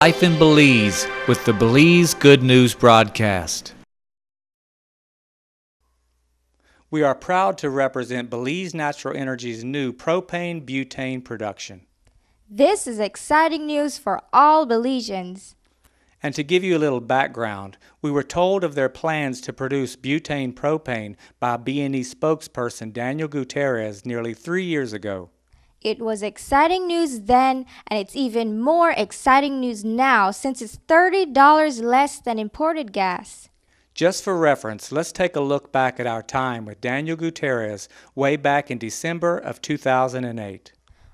Life in Belize with the Belize Good News broadcast. We are proud to represent Belize Natural Energy's new propane-butane production. This is exciting news for all Belizeans. And to give you a little background, we were told of their plans to produce butane propane by B&E spokesperson Daniel Gutierez nearly 3 years ago. It was exciting news then, and it's even more exciting news now since it's $30 less than imported gas. Just for reference, let's take a look back at our time with Daniel Gutierrez way back in December of 2008.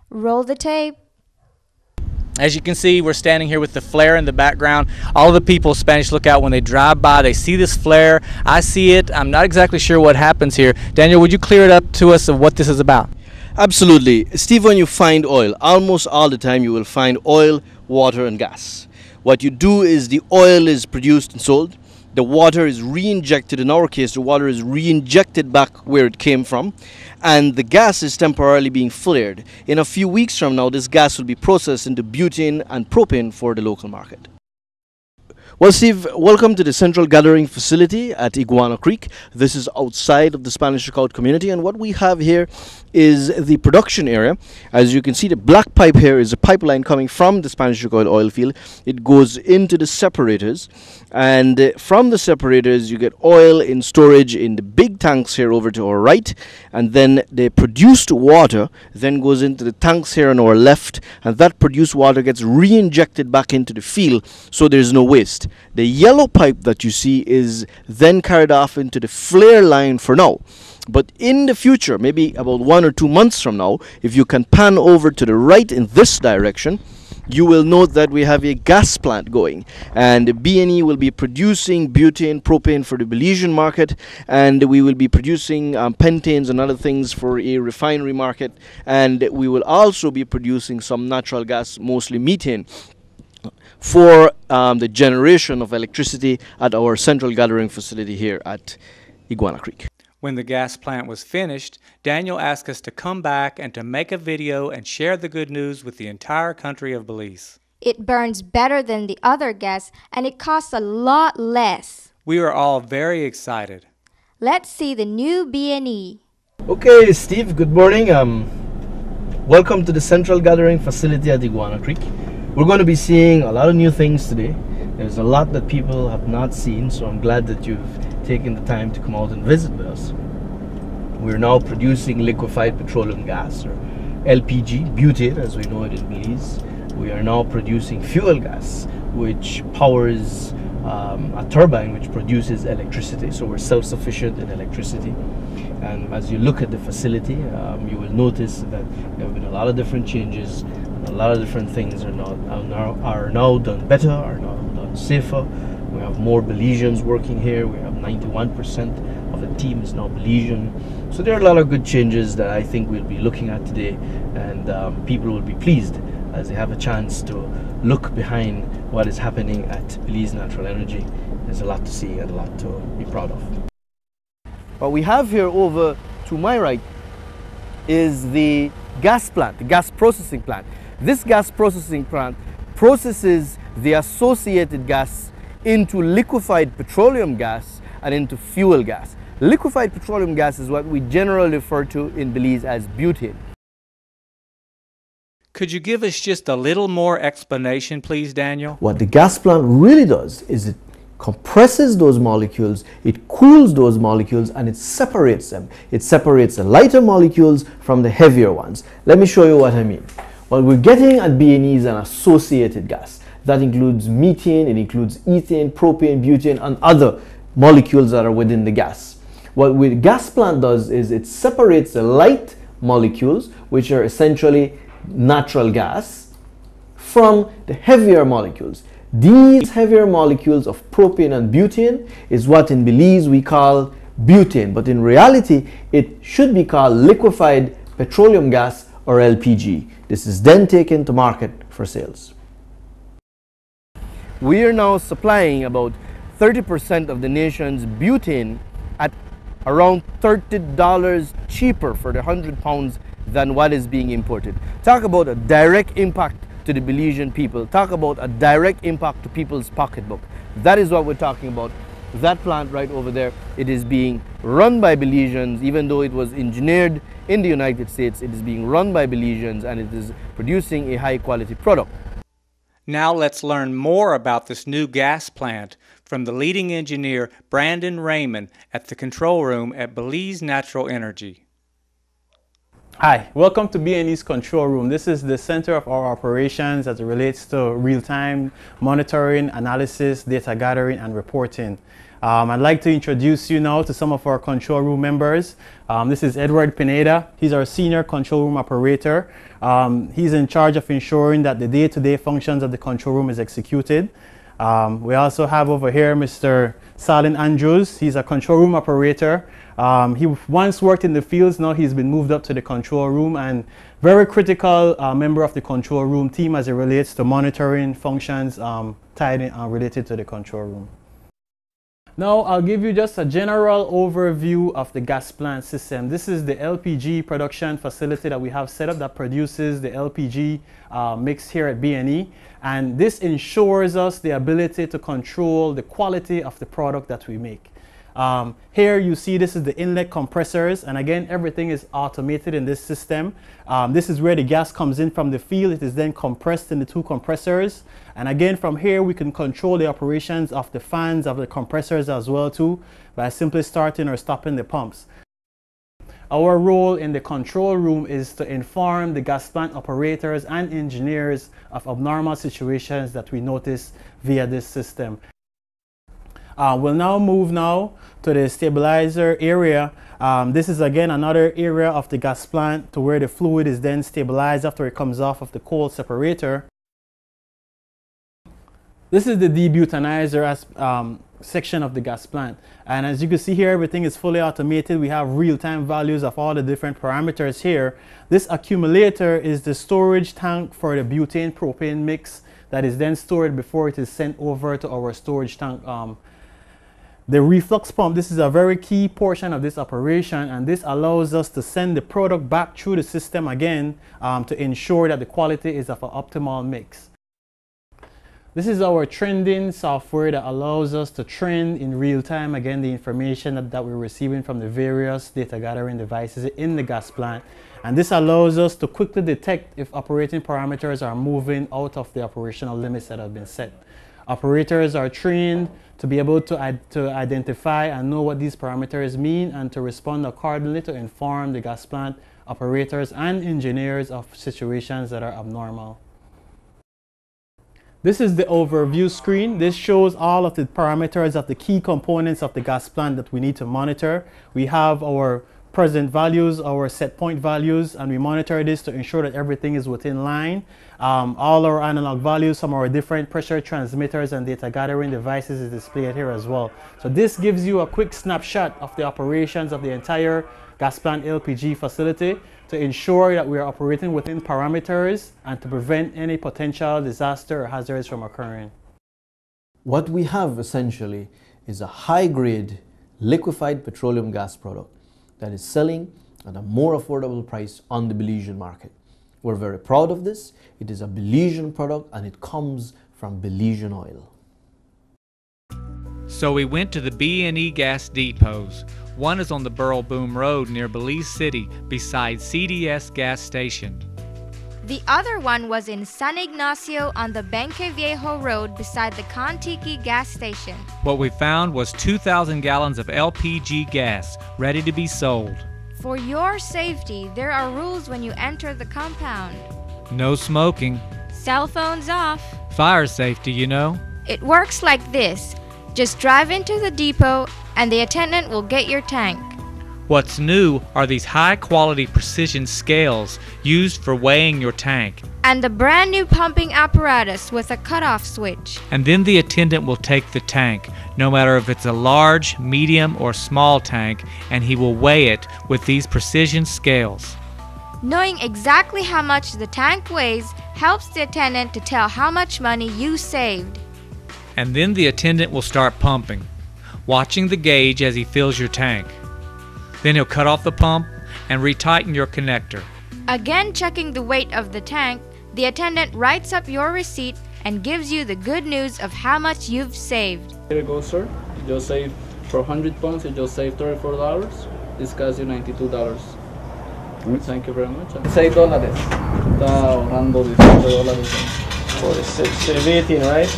Roll the tape. As you can see, we're standing here with the flare in the background. All the people, Spanish Lookout, when they drive by, they see this flare. I see it. I'm not exactly sure what happens here. Daniel, would you clear it up to us of what this is about? Absolutely. Steve, when you find oil, almost all the time you will find oil, water and gas. What you do is the oil is produced and sold. The water is re-injected. In our case, the water is re-injected back where it came from, and the gas is temporarily being flared. In a few weeks from now, this gas will be processed into butane and propane for the local market. Well, Steve, welcome to the Central Gathering Facility at Iguana Creek. This is outside of the Spanish Lookout community, and what we have here is the production area. As you can see, the black pipe here is a pipeline coming from the Spanish Lookout oil field. It goes into the separators, and from the separators you get oil in storage in the big tanks here over to our right, and then the produced water then goes into the tanks here on our left, and that produced water gets re-injected back into the field, so there's no waste. The yellow pipe that you see is then carried off into the flare line for now. But in the future, maybe about 1 or 2 months from now, if you can pan over to the right in this direction, you will note that we have a gas plant going, and B&E will be producing butane, propane for the Belizean market, and we will be producing pentanes and other things for a refinery market, and we will also be producing some natural gas, mostly methane, for the generation of electricity at our central gathering facility here at Iguana Creek. When the gas plant was finished, Daniel asked us to come back and to make a video and share the good news with the entire country of Belize. It burns better than the other gas, and it costs a lot less. We are all very excited. Let's see the new B&E. Okay, Steve, good morning. Welcome to the Central Gathering Facility at Iguana Creek. We're going to be seeing a lot of new things today. There's a lot that people have not seen, so I'm glad that you've taken the time to come out and visit with us. We're now producing liquefied petroleum gas, or LPG, butane as we know it in Belize. We are now producing fuel gas, which powers a turbine which produces electricity, so we're self-sufficient in electricity. And as you look at the facility, you will notice that there have been a lot of different changes. A lot of different things are now done better, are now done safer. We have more Belizeans working here. We have 91% of the team is now Belizean. So there are a lot of good changes that I think we'll be looking at today, and people will be pleased as they have a chance to look behind what is happening at Belize Natural Energy. There's a lot to see and a lot to be proud of. What we have here over to my right is the gas plant, the gas processing plant. This gas processing plant processes the associated gas into liquefied petroleum gas and into fuel gas. Liquefied petroleum gas is what we generally refer to in Belize as butane. Could you give us just a little more explanation, please, Daniel? What the gas plant really does is it compresses those molecules, it cools those molecules, and it separates them. It separates the lighter molecules from the heavier ones. Let me show you what I mean. What we're getting at B&E is an associated gas. That includes methane, it includes ethane, propane, butane, and other molecules that are within the gas. What the gas plant does is it separates the light molecules, which are essentially natural gas, from the heavier molecules. These heavier molecules of propane and butane is what in Belize we call butane, but in reality it should be called liquefied petroleum gas, or LPG. This is then taken to market for sales. We are now supplying about 30% of the nation's butane at around $30 cheaper for the 100 pounds than what is being imported. Talk about a direct impact to to the Belizean people. Talk about a direct impact to people's pocketbook. That is what we're talking about. That plant right over there, it is being run by Belizeans. Even though it was engineered in the United States, it is being run by Belizeans, and it is producing a high quality product. Now let's learn more about this new gas plant from the leading engineer Breandon Raymond at the control room at Belize Natural Energy. Hi, welcome to B&E's control room. This is the center of our operations as it relates to real-time monitoring, analysis, data gathering, and reporting. I'd like to introduce you now to some of our control room members. This is Edward Pineda. He's our senior control room operator. He's in charge of ensuring that the day-to-day functions of the control room is executed. We also have over here Mr. Salin Andrews. He's a control room operator. He once worked in the fields, now he's been moved up to the control room, and very critical member of the control room team as it relates to monitoring functions tied in related to the control room. Now I'll give you just a general overview of the gas plant system. This is the LPG production facility that we have set up that produces the LPG mix here at B&E, and this ensures us the ability to control the quality of the product that we make. Here you see this is the inlet compressors, and again everything is automated in this system. This is where the gas comes in from the field. It is then compressed in the two compressors, and again from here we can control the operations of the fans of the compressors as well too by simply starting or stopping the pumps. Our role in the control room is to inform the gas plant operators and engineers of abnormal situations that we notice via this system. We'll now move to the stabilizer area. This is again another area of the gas plant to where the fluid is then stabilized after it comes off of the cold separator. This is the debutanizer section of the gas plant, and as you can see here, everything is fully automated. We have real-time values of all the different parameters here. This accumulator is the storage tank for the butane propane mix that is then stored before it is sent over to our storage tank. The reflux pump, this is a very key portion of this operation, and this allows us to send the product back through the system again to ensure that the quality is of an optimal mix. This is our trending software that allows us to trend in real time again the information that we're receiving from the various data gathering devices in the gas plant, and this allows us to quickly detect if operating parameters are moving out of the operational limits that have been set. Operators are trained to be able to identify and know what these parameters mean and to respond accordingly to inform the gas plant operators and engineers of situations that are abnormal. This is the overview screen. This shows all of the parameters of the key components of the gas plant that we need to monitor. We have our present values, our set point values, and we monitor this to ensure that everything is within line. All our analog values from our different pressure transmitters and data gathering devices is displayed here as well. So this gives you a quick snapshot of the operations of the entire gas plant LPG facility to ensure that we are operating within parameters and to prevent any potential disaster or hazards from occurring. What we have essentially is a high-grade liquefied petroleum gas product that is selling at a more affordable price on the Belizean market. We're very proud of this. It is a Belizean product and it comes from Belizean oil. So we went to the B&E gas depots. One is on the Burrell Boom Road near Belize City beside CDS gas station. The other one was in San Ignacio on the Benque Viejo Road beside the Contiki gas station. What we found was 2,000 gallons of LPG gas ready to be sold. For your safety, there are rules when you enter the compound. No smoking. Cell phones off. Fire safety, you know. It works like this. Just drive into the depot and the attendant will get your tank. What's new are these high-quality precision scales used for weighing your tank. And the brand new pumping apparatus with a cutoff switch. And then the attendant will take the tank, no matter if it's a large, medium, or small tank, and he will weigh it with these precision scales. Knowing exactly how much the tank weighs helps the attendant to tell how much money you saved. And then the attendant will start pumping, watching the gauge as he fills your tank. Then he'll cut off the pump and retighten your connector. Again checking the weight of the tank The attendant writes up your receipt and gives you the good news of how much you've saved. Here you go, sir. You just saved for 100 pounds. You just saved $34. This costs you $92. Thank you very much. $6 está ahorrando $18. For the 18, right?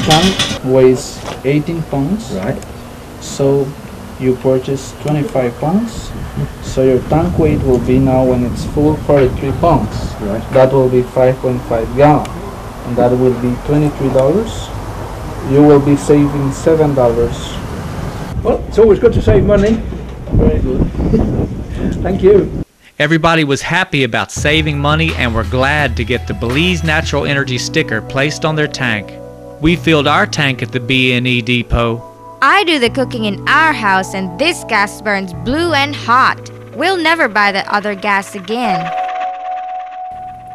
Tank weighs 18 pounds. Right. So you purchase 25 pounds. So your tank weight will be now, when it's full, 43 pounds. Right. That will be 5.5 gallons. And that will be $23. You will be saving $7. Well, it's always good to save money. Very good. Thank you. Everybody was happy about saving money and were glad to get the Belize Natural Energy sticker placed on their tank. We filled our tank at the B&E depot. I do the cooking in our house and this gas burns blue and hot. We'll never buy that other gas again.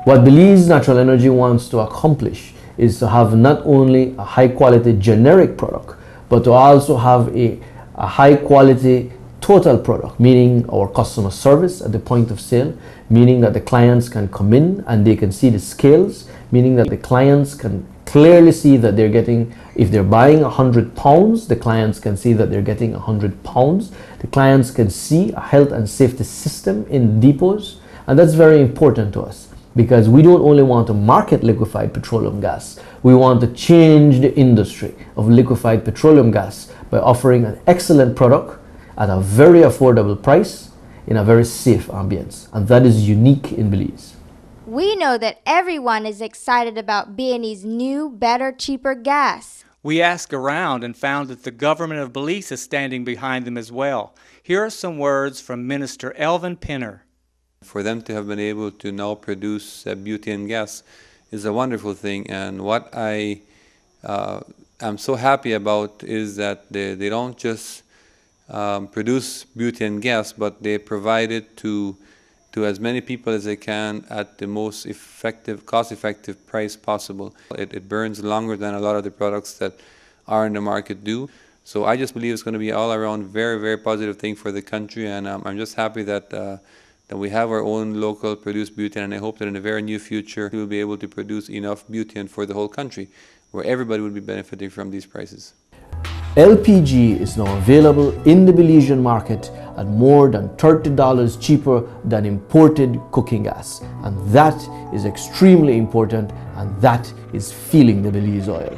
What Belize Natural Energy wants to accomplish is to have not only a high quality generic product, but to also have a high quality total product, meaning our customer service at the point of sale, meaning that the clients can come in and they can see the scales, meaning that the clients can clearly see that they're getting, if they're buying 100 pounds, the clients can see that they're getting 100 pounds. The clients can see a health and safety system in depots, and that's very important to us because we don't only want to market liquefied petroleum gas, we want to change the industry of liquefied petroleum gas by offering an excellent product at a very affordable price in a very safe ambience, and that is unique in Belize. We know that everyone is excited about B&E's new, better, cheaper gas. We asked around and found that the government of Belize is standing behind them as well. Here are some words from Minister Elvin Pinner. For them to have been able to now produce butane gas is a wonderful thing, and what I'm so happy about is that they don't just produce butane gas, but they provide it to as many people as they can at the most effective, cost-effective price possible. It burns longer than a lot of the products that are in the market do. So I just believe it's going to be all around very, very positive thing for the country, and I'm just happy that that we have our own local produced butane, and I hope that in the very near future we will be able to produce enough butane for the whole country, where everybody will be benefiting from these prices. LPG is now available in the Belizean market at more than $30 cheaper than imported cooking gas, and that is extremely important, and that is feeling the Belize oil.